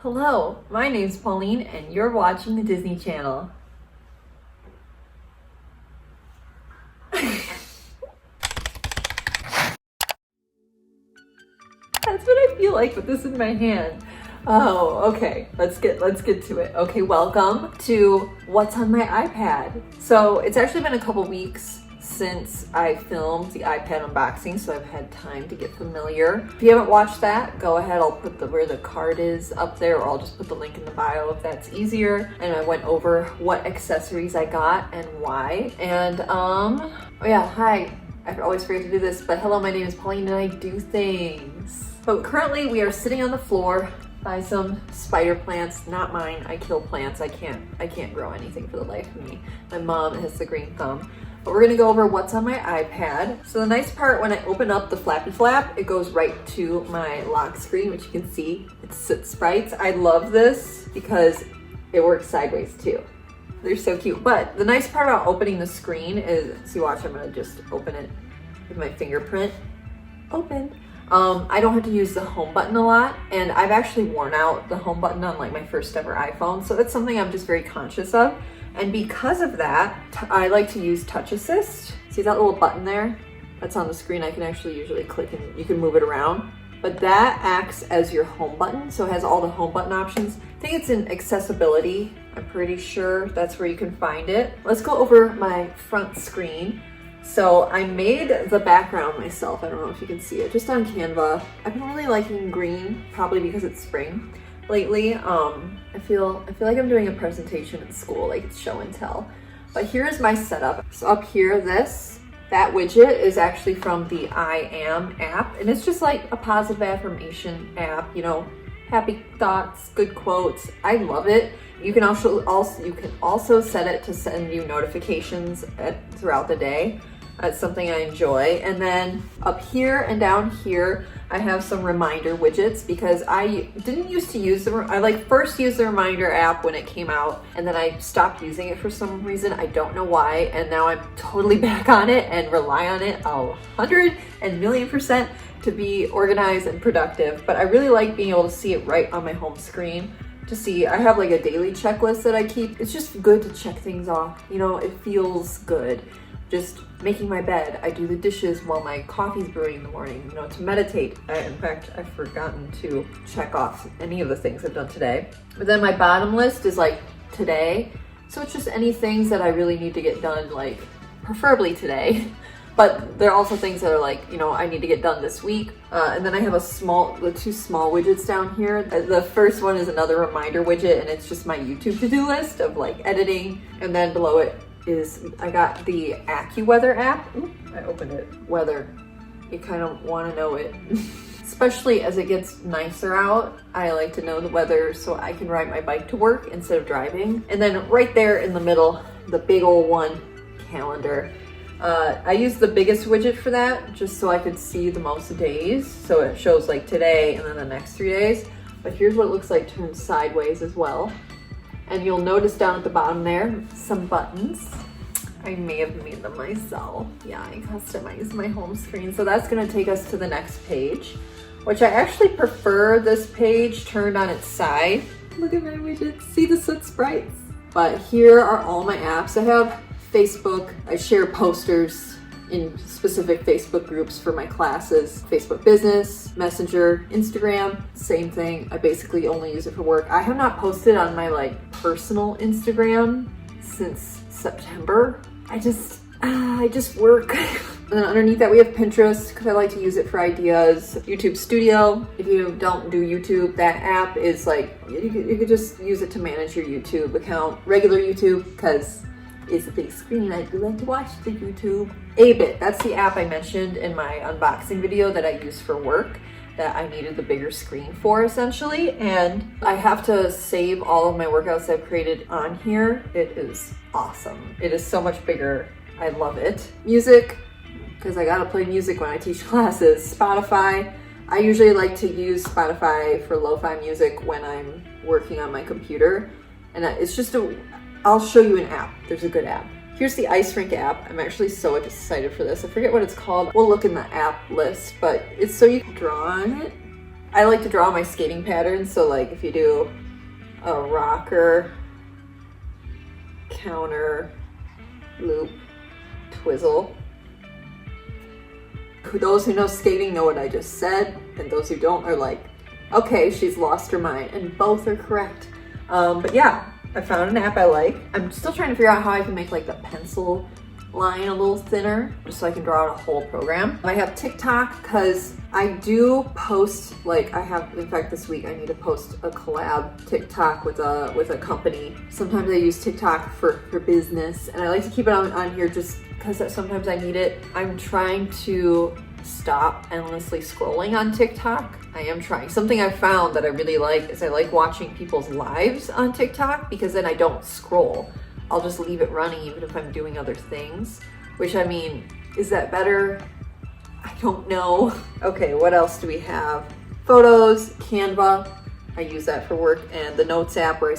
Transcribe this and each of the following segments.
Hello, my name's Pauline and you're watching the Disney Channel. That's what I feel like with this in my hand. Oh, okay. Let's get to it. Okay, welcome to what's on my iPad. So it's actually been a couple weeks since I filmed the iPad unboxing, so I've had time to get familiar. If you haven't watched that, go ahead. I'll put where the card is up there, or I'll just put the link in the bio if that's easier. And I went over what accessories I got and why. And oh yeah, hi. I always forget to do this, but hello, my name is Pauline and I do things. But currently we are sitting on the floor by some spider plants, not mine. I kill plants. I can't grow anything for the life of me. My mom has the green thumb. But we're gonna go over what's on my iPad. So the nice part, when I open up the flappy flap, it goes right to my lock screen, which you can see, it's sprites. I love this because it works sideways too. They're so cute. But the nice part about opening the screen is, see, watch, I'm gonna just open it with my fingerprint. Open. I don't have to use the home button a lot, and I've actually worn out the home button on like my first ever iPhone, so it's something I'm just very conscious of. And because of that, I like to use Touch Assist. See that little button there? That's on the screen. I can actually usually click and you can move it around. But that acts as your home button, so it has all the home button options. I think it's in accessibility. I'm pretty sure that's where you can find it. Let's go over my front screen. So I made the background myself. I don't know if you can see it, just on Canva. I've been really liking green, probably because it's spring lately. I feel like I'm doing a presentation at school, like it's show and tell. But here's my setup. So up here, that widget is actually from the I Am app, and it's just like a positive affirmation app, you know, happy thoughts, good quotes. I love it. You can also set it to send you notifications throughout the day. That's something I enjoy. And then up here and down here, I have some reminder widgets because I didn't used to use them. I first used the reminder app when it came out, and then I stopped using it for some reason. I don't know why. And now I'm totally back on it and rely on it 100,000,000% to be organized and productive. But I really like being able to see it right on my home screen. To see, I have like a daily checklist that I keep. It's just good to check things off. You know, it feels good. Just making my bed. I do the dishes while my coffee's brewing in the morning, you know, to meditate. In fact, I've forgotten to check off any of the things I've done today. But then my bottom list is like today. So it's just any things that I really need to get done, like preferably today. But there are also things that are like, you know, I need to get done this week. And then I have the two small widgets down here. The first one is another reminder widget, and it's just my YouTube to-do list of like editing. And then below it I got the AccuWeather app. Ooh, I opened it. Weather. You kind of want to know it. Especially as it gets nicer out, I like to know the weather so I can ride my bike to work instead of driving. And then right there in the middle, the big old one, calendar. I use the biggest widget for that just so I could see the most days. So it shows like today and then the next 3 days. But here's what it looks like turned sideways as well. And you'll notice down at the bottom there, some buttons. I may have made them myself. Yeah, I customized my home screen. So that's gonna take us to the next page, which I actually prefer this page turned on its side. Look at my widgets, see the soot sprites? But here are all my apps. I have Facebook. I share posters in specific Facebook groups for my classes. Facebook Business, Messenger, Instagram, same thing. I basically only use it for work. I have not posted on my personal Instagram since September. I just work. And then underneath that we have Pinterest because I like to use it for ideas. YouTube Studio. If you don't do YouTube, that app is like, you could just use it to manage your YouTube account. Regular YouTube, because it's a big screen. I do like to watch the YouTube. A-Bit, that's the app I mentioned in my unboxing video that I use for work, that I needed the bigger screen for essentially. And I have to save all of my workouts I've created on here. It is awesome. It is so much bigger. I love it. Music, because I gotta play music when I teach classes. Spotify, I usually like to use Spotify for lo-fi music when I'm working on my computer. And it's just I'll show you an app. There's a good app. Here's the ice rink app. I'm actually so excited for this. I forget what it's called. We'll look in the app list, but it's so you can draw on it I like to draw my skating patterns. So like if you do a rocker, counter, loop, twizzle. Those who know skating know what I just said, and those who don't are like, okay, she's lost her mind, and both are correct. But yeah, I found an app I like. I'm still trying to figure out how I can make like the pencil line a little thinner, just so I can draw out a whole program. I have TikTok because I do post, like in fact this week I need to post a collab TikTok with a company. Sometimes I use TikTok for business, and I like to keep it on here just because sometimes I need it. I'm trying to stop endlessly scrolling on TikTok. I am trying. Something I found that I really like is I like watching people's lives on TikTok, because then I don't scroll. I'll just leave it running even if I'm doing other things, which, I mean, is that better? I don't know. Okay, what else do we have? Photos, Canva. I use that for work, and the Notes app where I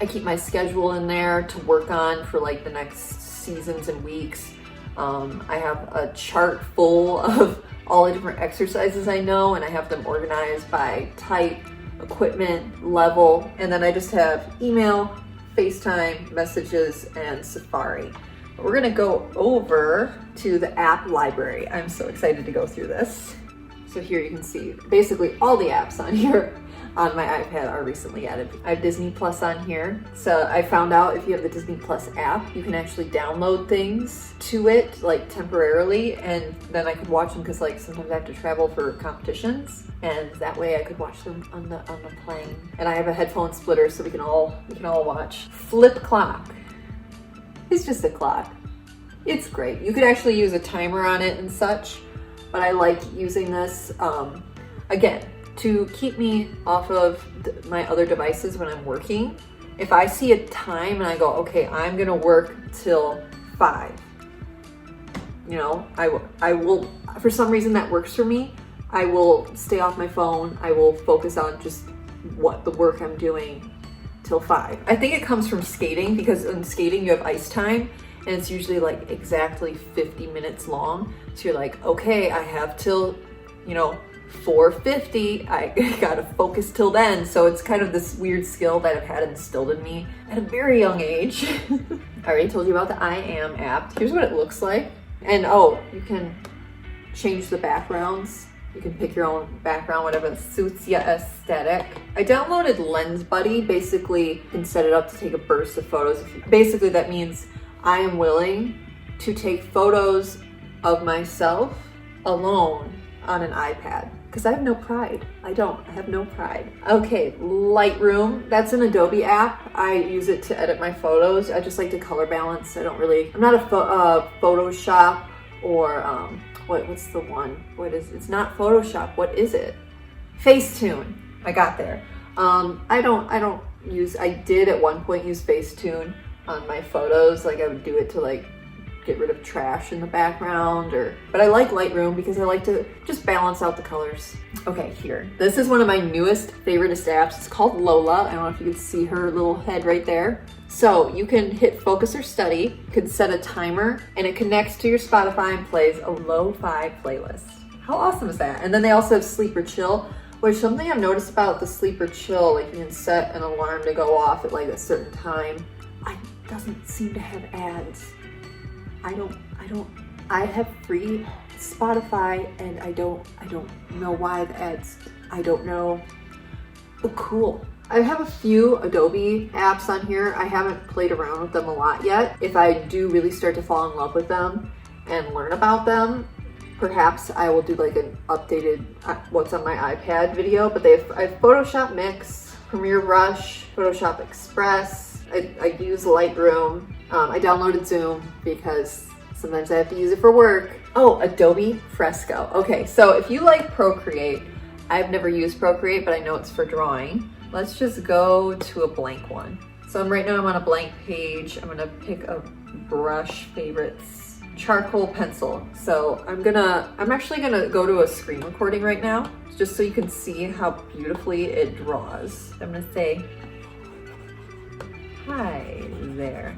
keep my schedule in there to work on for like the next seasons and weeks. I have a chart full of all the different exercises I know, and I have them organized by type, equipment, level, and then I just have email, FaceTime, messages, and Safari. But we're gonna go over to the app library. I'm so excited to go through this. So here you can see basically all the apps on here on my iPad are recently added. I have Disney Plus on here. So I found out if you have the Disney Plus app, you can actually download things to it like temporarily, and then I could watch them because like sometimes I have to travel for competitions, and that way I could watch them on the plane. And I have a headphone splitter so we can all watch. Flip Clock. It's just a clock. It's great. You could actually use a timer on it and such, but I like using this again to keep me off of my other devices when I'm working. If I see a time and I go, okay, I'm gonna work till 5, you know, I will, for some reason that works for me, I will stay off my phone. I will focus on just what the work I'm doing till 5. I think it comes from skating, because in skating you have ice time, and it's usually like exactly 50 minutes long. So you're like, okay, I have till, 4:50, I gotta focus till then. So it's kind of this weird skill that I've had instilled in me at a very young age. I already told you about the I Am app. Here's what it looks like. And you can change the backgrounds. You can pick your own background, whatever suits your aesthetic. I downloaded Lens Buddy. Basically, you can set it up to take a burst of photos. Basically, that means I am willing to take photos of myself alone on an iPad, because I have no pride. I have no pride. Okay, Lightroom. That's an Adobe app. I use it to edit my photos. I just like to color balance. I'm not a Photoshop or what's the one? It's not Photoshop. What is it? Facetune. I got there. I did at one point use Facetune on my photos. Like I would do it to like get rid of trash in the background, but I like Lightroom because I like to just balance out the colors. Okay, here. This is one of my newest favoriteest apps. It's called Lola. I don't know if you can see her little head right there. So you can hit focus or study, you can set a timer, and it connects to your Spotify and plays a lo-fi playlist. How awesome is that? And then they also have sleep or chill, which something I've noticed about the sleep or chill, like you can set an alarm to go off at like a certain time. It doesn't seem to have ads. I have free Spotify, and I don't know why the ads, I don't know, but cool. I have a few Adobe apps on here. I haven't played around with them a lot yet. If I do really start to fall in love with them and learn about them, perhaps I will do like an updated what's on my iPad video, but I have Photoshop Mix, Premiere Rush, Photoshop Express. I use Lightroom. I downloaded Zoom because sometimes I have to use it for work. Oh, Adobe Fresco. Okay, so if you like Procreate, I've never used Procreate, but I know it's for drawing. Let's just go to a blank one. So right now I'm on a blank page. I'm gonna pick a brush favorites, charcoal pencil. So I'm actually gonna go to a screen recording right now, just so you can see how beautifully it draws. I'm gonna say, hi there.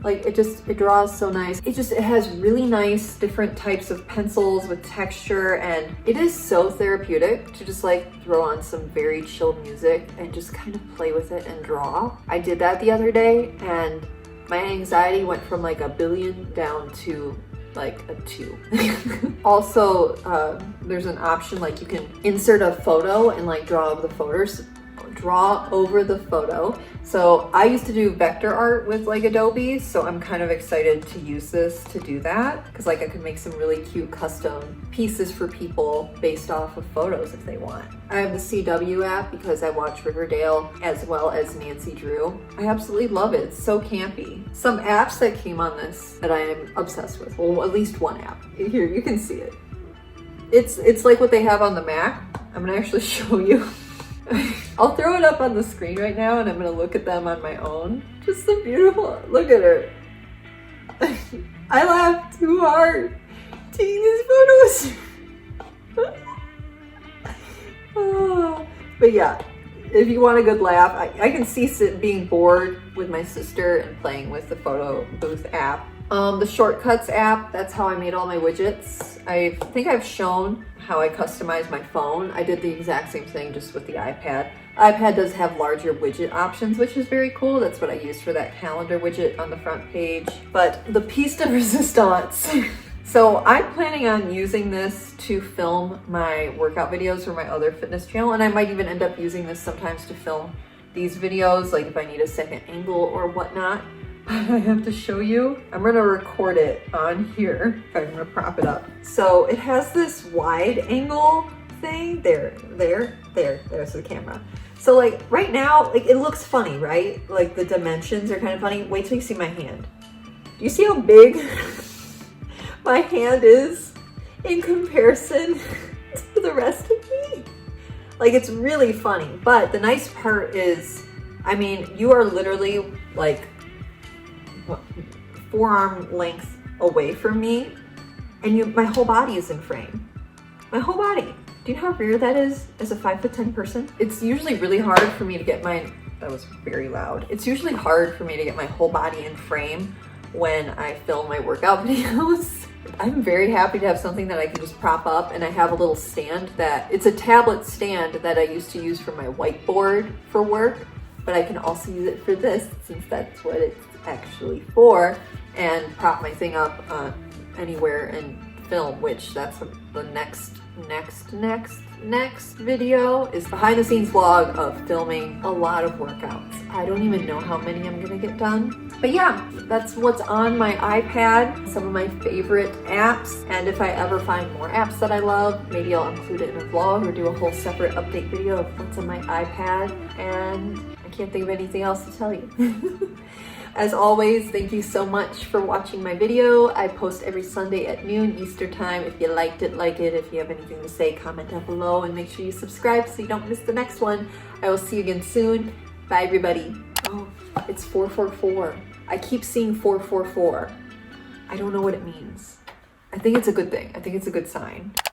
Like it draws so nice. It has really nice different types of pencils with texture, and it is so therapeutic to just like throw on some very chill music and just kind of play with it and draw. I did that the other day and my anxiety went from like 1 billion down to like a 2. Also, there's an option like you can insert a photo and like draw over the photo. So I used to do vector art with like Adobe, so I'm kind of excited to use this to do that because like I could make some really cute custom pieces for people based off of photos if they want. I have the CW app because I watch Riverdale as well as Nancy Drew. I absolutely love it. It's so campy. Some apps that came on this that I am obsessed with. Well, at least one app. Here, you can see it. It's like what they have on the Mac. I'm gonna actually show you. I'll throw it up on the screen right now and I'm gonna look at them on my own. Just so beautiful. Look at her. I laughed too hard taking these photos. Oh. But yeah, if you want a good laugh, I can see being bored with my sister and playing with the photo booth app. The shortcuts app, that's how I made all my widgets. I think I've shown how I customize my phone. I did the exact same thing just with the iPad. iPad does have larger widget options, which is very cool. That's what I used for that calendar widget on the front page. But the piece de resistance. So I'm planning on using this to film my workout videos for my other fitness channel, and I might even end up using this sometimes to film these videos, like if I need a second angle or whatnot. I have to show you. I'm gonna record it on here. I'm gonna prop it up. So it has this wide angle thing. There's the camera. So like right now, like it looks funny, right? Like the dimensions are kind of funny. Wait till you see my hand. Do you see how big my hand is in comparison to the rest of me? Like it's really funny. But the nice part is, I mean, you are literally like forearm length away from me and my whole body is in frame. My whole body. Do you know how rare that is as a 5'10" person? It's usually really hard for me to get that was very loud. It's usually hard for me to get my whole body in frame when I film my workout videos. I'm very happy to have something that I can just prop up, and I have a little stand it's a tablet stand that I used to use for my whiteboard for work, but I can also use it for this since that's what it's actually for, and prop my thing up anywhere and film, which that's the next video is behind the scenes vlog of filming a lot of workouts. I don't even know how many I'm gonna get done. But yeah, that's what's on my iPad, some of my favorite apps, and if I ever find more apps that I love, maybe I'll include it in a vlog or do a whole separate update video of what's on my iPad, and I can't think of anything else to tell you. As always, thank you so much for watching my video. I post every Sunday at noon Eastern time. If you liked it, like it. If you have anything to say, comment down below and make sure you subscribe so you don't miss the next one. I will see you again soon. Bye, everybody. Oh, it's 444. I keep seeing 444. I don't know what it means. I think it's a good thing. I think it's a good sign.